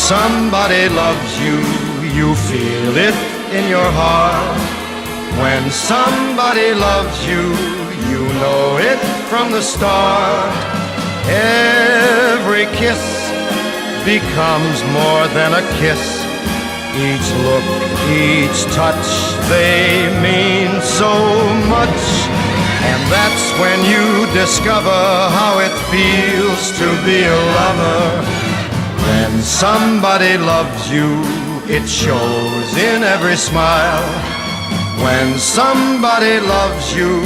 somebody loves you, you feel it in your heart. When somebody loves you, you know it from the start. Every kiss becomes more than a kiss. Each look, each touch, they mean so much. And that's when you discover how it feels to be a lover. When somebody loves you, it shows in every smile. When somebody loves you,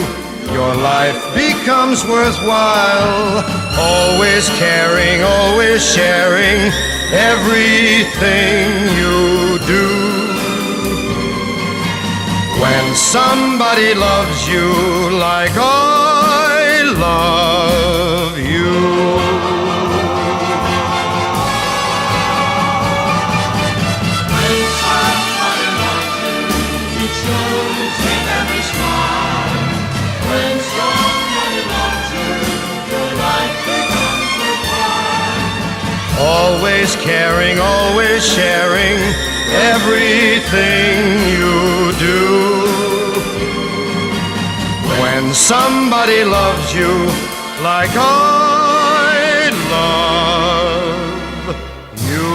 your life becomes worthwhile. Always caring, always sharing everything you do. When somebody loves you like I love you. Always caring, always sharing everything you do. When somebody loves you like I love you.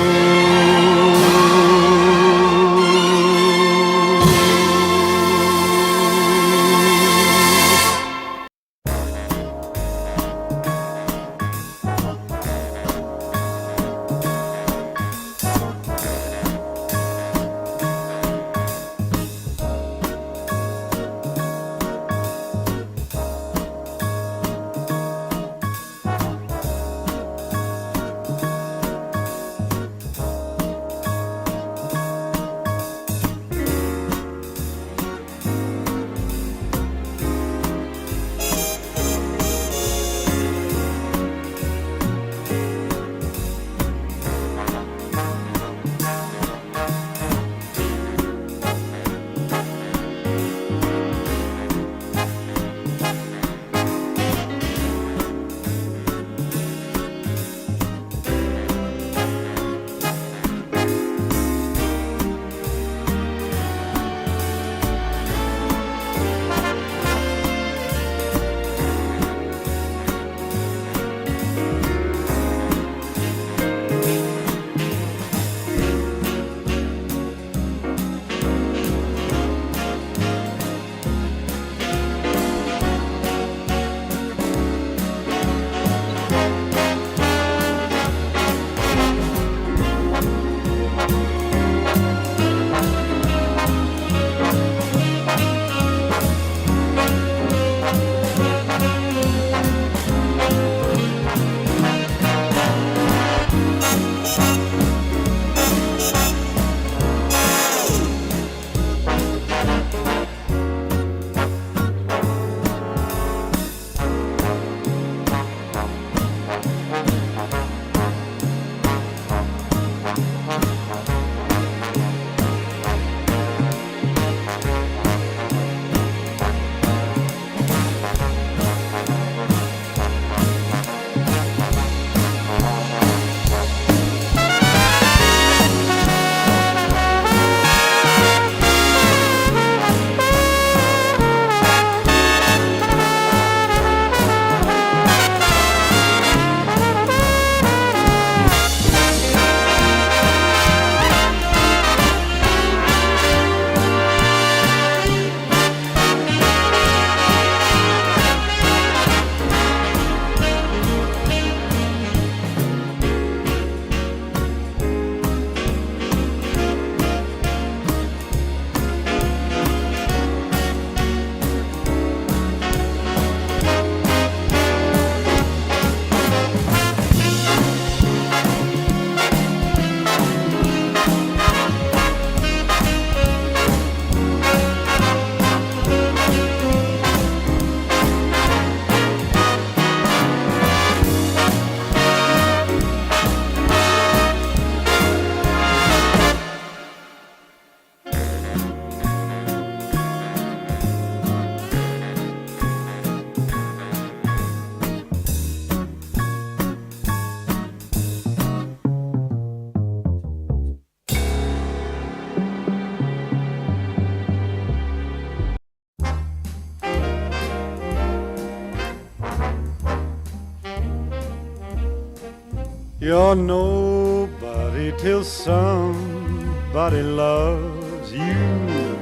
You're nobody till somebody loves you.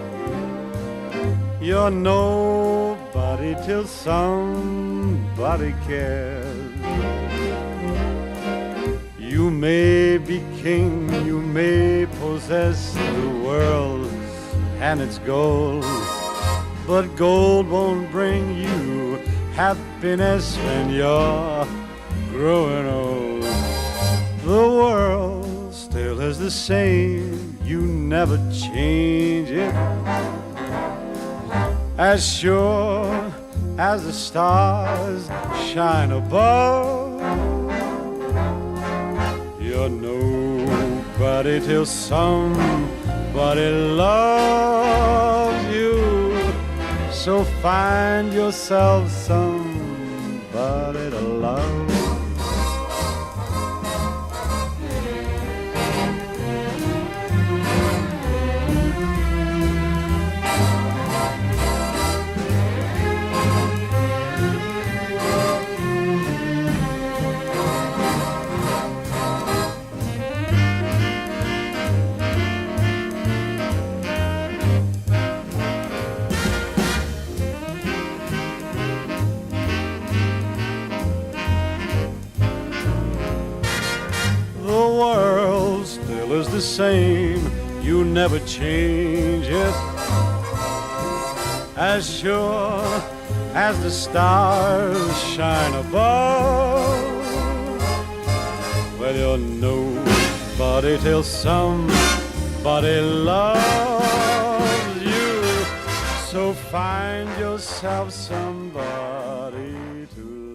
You're nobody till somebody cares. You may be king, you may possess the world and its gold, but gold won't bring you happiness when you're growing old. The world still is the same, you never change it. As sure as the stars shine above, you're nobody till somebody loves you. So find yourself somebody to love. The world still is the same, you never change it. As sure as the stars shine above, well, you're nobody till somebody loves you. So find yourself somebody to love.